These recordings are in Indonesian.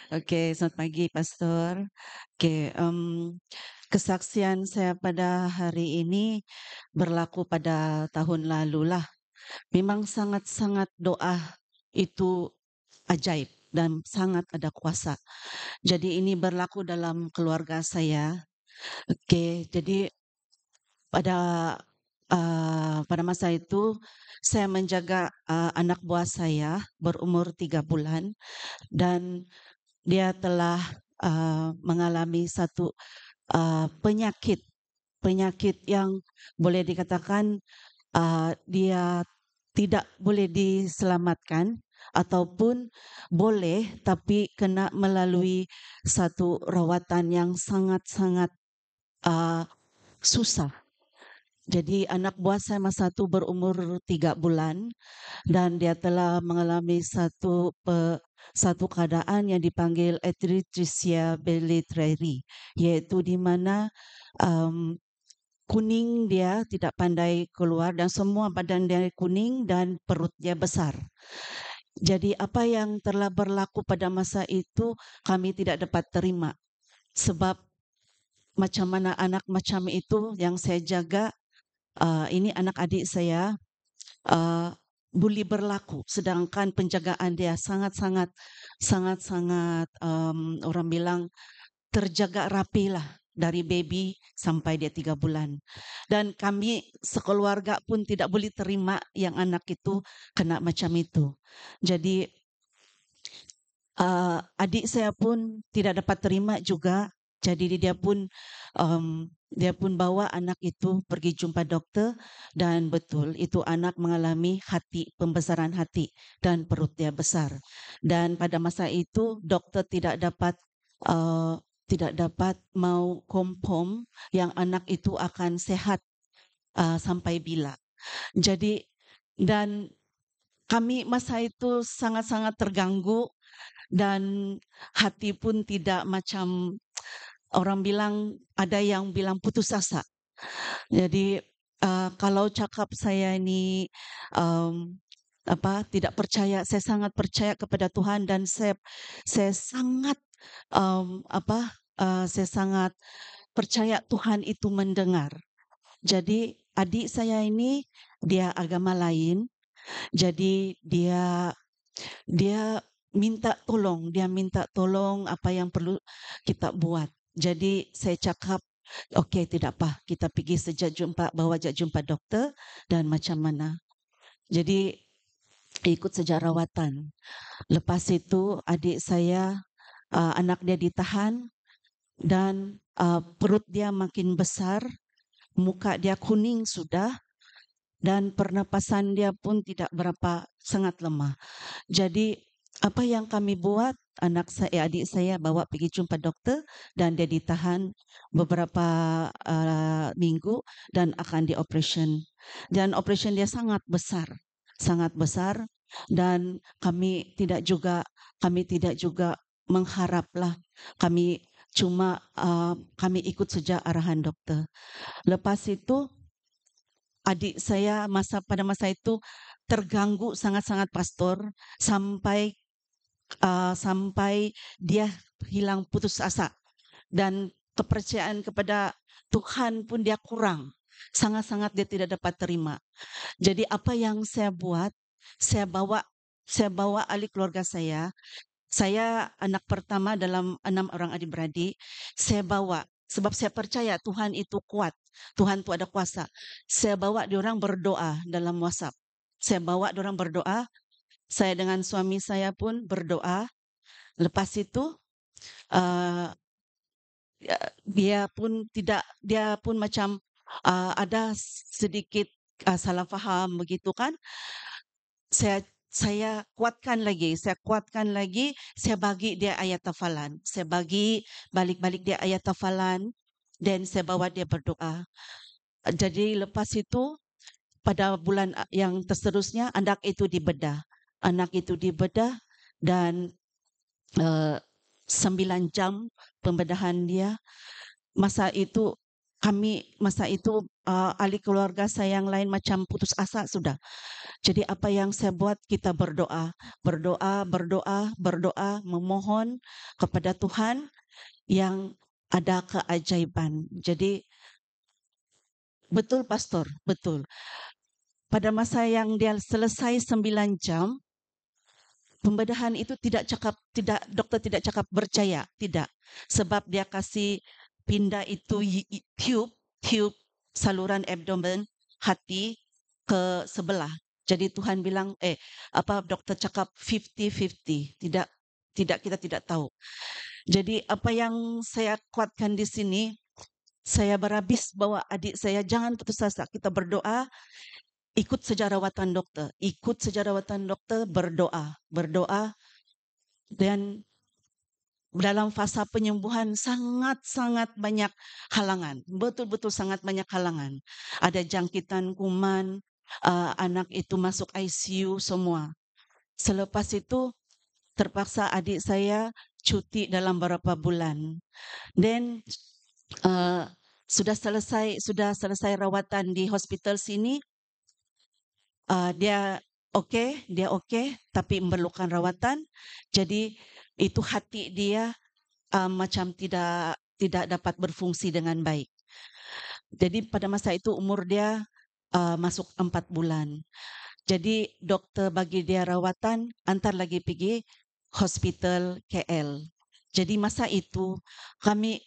Oke, selamat pagi, Pastor. Oke, kesaksian saya pada hari ini berlaku pada tahun lalu lah. Memang sangat-sangat doa itu ajaib dan sangat ada kuasa. Jadi ini berlaku dalam keluarga saya. Oke, jadi pada pada masa itu saya menjaga anak buah saya berumur 3 bulan dan dia telah mengalami satu penyakit penyakit yang boleh dikatakan dia tidak boleh diselamatkan ataupun boleh tapi kena melalui satu rawatan yang sangat-sangat uh, susah. Jadi anak buah saya masa itu berumur 3 bulan dan dia telah mengalami satu keadaan yang dipanggil erythritisia biliary, yaitu di mana um, kuning dia tidak pandai keluar dan semua badan dia kuning dan perut dia besar. Jadi apa yang telah berlaku pada masa itu kami tidak dapat terima sebab macam mana anak macam itu yang saya jaga, ini anak adik saya uh, boleh berlaku sedangkan penjagaan dia sangat-sangat orang bilang terjaga rapi lah dari baby sampai dia 3 bulan. Dan kami sekeluarga pun tidak boleh terima yang anak itu kena macam itu. Jadi adik saya pun tidak dapat terima juga. Jadi dia pun bawa anak itu pergi jumpa dokter dan betul itu anak mengalami pembesaran hati dan perut dia besar. Dan pada masa itu dokter uh, tidak dapat mau confirm yang anak itu akan sehat sampai bila. Jadi dan kami masa itu sangat-sangat terganggu dan hati pun tidak macam orang bilang, ada yang bilang putus asa. Jadi kalau cakap saya ini um, tidak percaya, saya sangat percaya kepada Tuhan dan saya sangat saya sangat percaya Tuhan itu mendengar. Jadi adik saya ini dia agama lain, jadi dia minta tolong apa yang perlu kita buat. Jadi saya cakap, okey tidak apa, kita pergi bawa jumpa doktor dan macam mana. Jadi ikut saja rawatan. Lepas itu adik saya, anak dia ditahan dan perut dia makin besar, muka dia kuning sudah dan pernapasan dia pun tidak berapa, sangat lemah. Jadi apa yang kami buat, adik saya bawa pergi jumpa doktor dan dia ditahan beberapa minggu dan akan dioperasi. Dan operasi dia sangat besar dan kami tidak juga mengharaplah. Kami ikut saja arahan doktor. Lepas itu adik saya pada masa itu terganggu sangat-sangat, Pastor, sampai dia hilang putus asa dan kepercayaan kepada Tuhan pun dia kurang. Sangat-sangat dia tidak dapat terima. Jadi apa yang saya buat, saya bawa ahli keluarga saya. Saya anak pertama dalam 6 orang adik-beradik. Saya bawa sebab saya percaya Tuhan itu kuat. Tuhan itu ada kuasa. Saya bawa diorang berdoa dalam WhatsApp. Saya bawa diorang berdoa. Saya dengan suami saya pun berdoa. Lepas itu uh, dia pun macam ada sedikit salah faham begitu kan. Saya kuatkan lagi, saya bagi dia ayat hafalan. Saya bagi balik-balik dia ayat hafalan dan saya bawa dia berdoa. Jadi lepas itu pada bulan yang seterusnya anak itu dibedah. Dan 9 jam pembedahan dia. Masa itu kami masa itu, ahli keluarga saya yang lain macam putus asa sudah. Jadi apa yang saya buat, kita berdoa, berdoa, berdoa, berdoa, memohon kepada Tuhan yang ada keajaiban. Jadi betul pastor, betul. Pada masa yang dia selesai 9 jam, pembedahan itu dokter tidak cakap percaya, tidak. Sebab dia kasih pindah itu tube saluran abdomen hati ke sebelah. Jadi Tuhan bilang, dokter cakap 50-50, tidak tidak kita tidak tahu. Jadi apa yang saya kuatkan di sini, saya berhabis bawa adik saya, jangan putus asa, kita berdoa, ikut sejarawatan dokter, berdoa, berdoa, dan dalam fasa penyembuhan sangat-sangat banyak halangan, betul-betul sangat banyak halangan. Ada jangkitan kuman, anak itu masuk ICU semua. Selepas itu terpaksa adik saya cuti dalam beberapa bulan. Dan sudah selesai rawatan di hospital sini, dia oke, tapi memerlukan rawatan. Jadi itu hati dia macam tidak dapat berfungsi dengan baik. Jadi pada masa itu umur dia masuk 4 bulan. Jadi dokter bagi dia rawatan, antar lagi pergi hospital KL. Jadi masa itu kami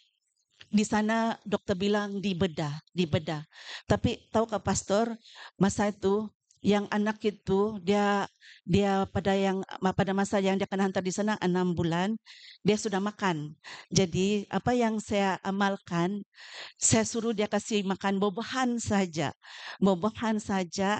di sana dokter bilang dibedah. Tapi tahukah pastor, masa itu yang anak itu dia dia pada masa yang dia akan hantar di sana 6 bulan, dia sudah makan. Jadi apa yang saya amalkan, saya suruh dia kasih makan buah-buahan saja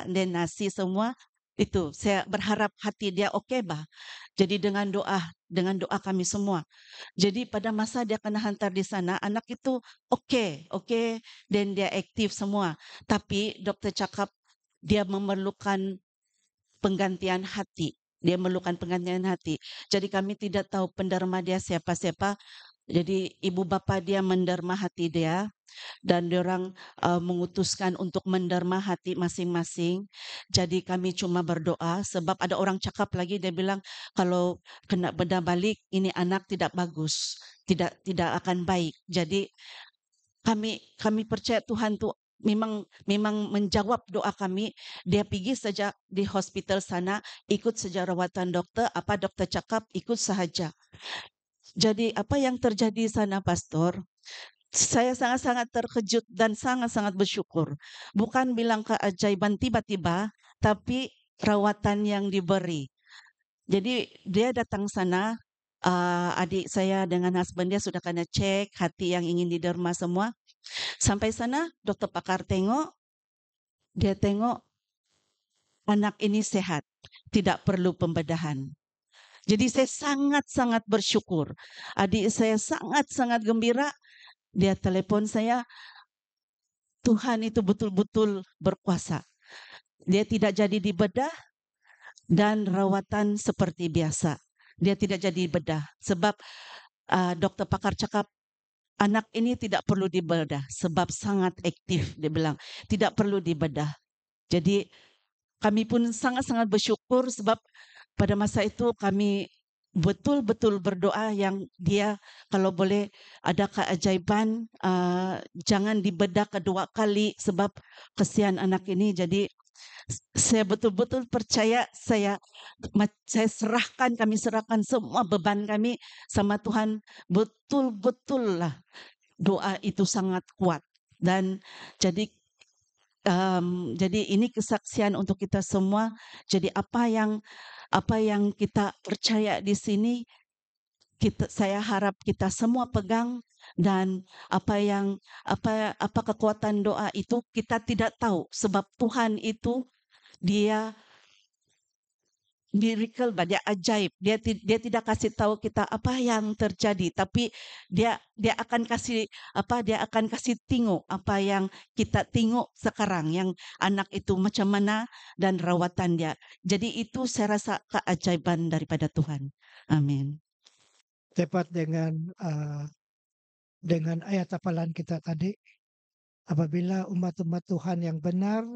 dan nasi semua. Itu saya berharap hati dia oke bah. Jadi dengan doa kami semua. Jadi pada masa dia kena hantar di sana, anak itu oke, dan dia aktif semua. Tapi dokter cakap dia memerlukan penggantian hati. Dia memerlukan penggantian hati. Jadi kami tidak tahu penderma dia siapa-siapa. Jadi ibu bapa dia menderma hati dia, dan diorang mengutuskan untuk menderma hati masing-masing. Jadi kami cuma berdoa, sebab ada orang cakap lagi, dia bilang kalau kena bedah balik ini anak tidak bagus, tidak akan baik. Jadi kami percaya Tuhan tuh memang menjawab doa kami. Dia pergi saja di hospital sana, ikut saja rawatan dokter, apa dokter cakap ikut sahaja. Jadi apa yang terjadi sana pastor, saya sangat-sangat terkejut dan sangat-sangat bersyukur. Bukan bilang keajaiban tiba-tiba, tapi rawatan yang diberi. Jadi dia datang sana, adik saya dengan husband dia sudah kena cek hati yang ingin diderma semua. Sampai sana dokter pakar dia tengok anak ini sehat, tidak perlu pembedahan. Jadi saya sangat-sangat bersyukur. Adik saya sangat-sangat gembira. Dia telepon saya, Tuhan itu betul-betul berkuasa. Dia tidak jadi dibedah dan rawatan seperti biasa. Dia tidak jadi bedah sebab dokter pakar cakap anak ini tidak perlu dibedah sebab sangat aktif, dia bilang tidak perlu dibedah. Jadi kami pun sangat-sangat bersyukur sebab pada masa itu kami betul-betul berdoa yang dia kalau boleh ada keajaiban, jangan dibedah kedua kali sebab kesian anak ini. Jadi saya betul-betul percaya, kami serahkan semua beban kami sama Tuhan. Betul-betul lah doa itu sangat kuat. Dan jadi jadi ini kesaksian untuk kita semua. Jadi apa yang kita percaya di sini, saya harap kita semua pegang. Dan apa kekuatan doa itu kita tidak tahu sebab Tuhan itu dia miracle, dia ajaib. Dia tidak kasih tahu kita apa yang terjadi, tapi dia akan kasih dia akan kasih tengok apa yang kita tengok sekarang, yang anak itu macam mana dan rawatan dia. Jadi itu saya rasa keajaiban daripada Tuhan. Amin. Tepat dengan ayat hafalan kita tadi, Apabila umat-umat Tuhan yang benar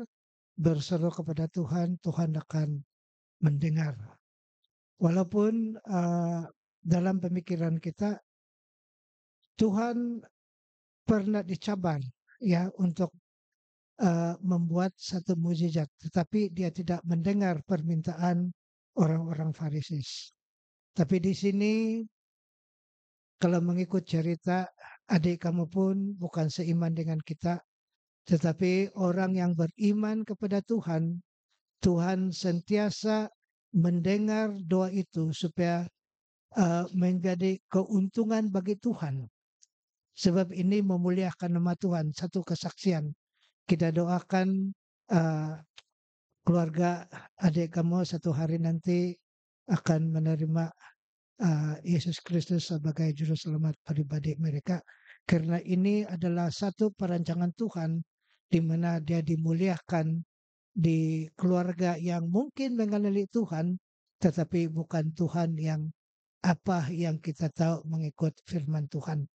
berseru kepada Tuhan, Tuhan akan mendengar. Walaupun dalam pemikiran kita Tuhan pernah dicabar ya untuk membuat satu mukjizat, tetapi dia tidak mendengar permintaan orang-orang Farisis. Tapi di sini kalau mengikut cerita, adik kamu pun bukan seiman dengan kita, tetapi orang yang beriman kepada Tuhan, Tuhan sentiasa mendengar doa itu supaya menjadi keuntungan bagi Tuhan. Sebab ini memuliakan nama Tuhan, satu kesaksian. Kita doakan uh, keluarga adik kamu satu hari nanti akan menerima Yesus Kristus sebagai juru selamat pribadi mereka. Karena ini adalah satu perancangan Tuhan di mana dia dimuliakan di keluarga yang mungkin mengenali Tuhan, tetapi bukan Tuhan yang apa yang kita tahu mengikut firman Tuhan.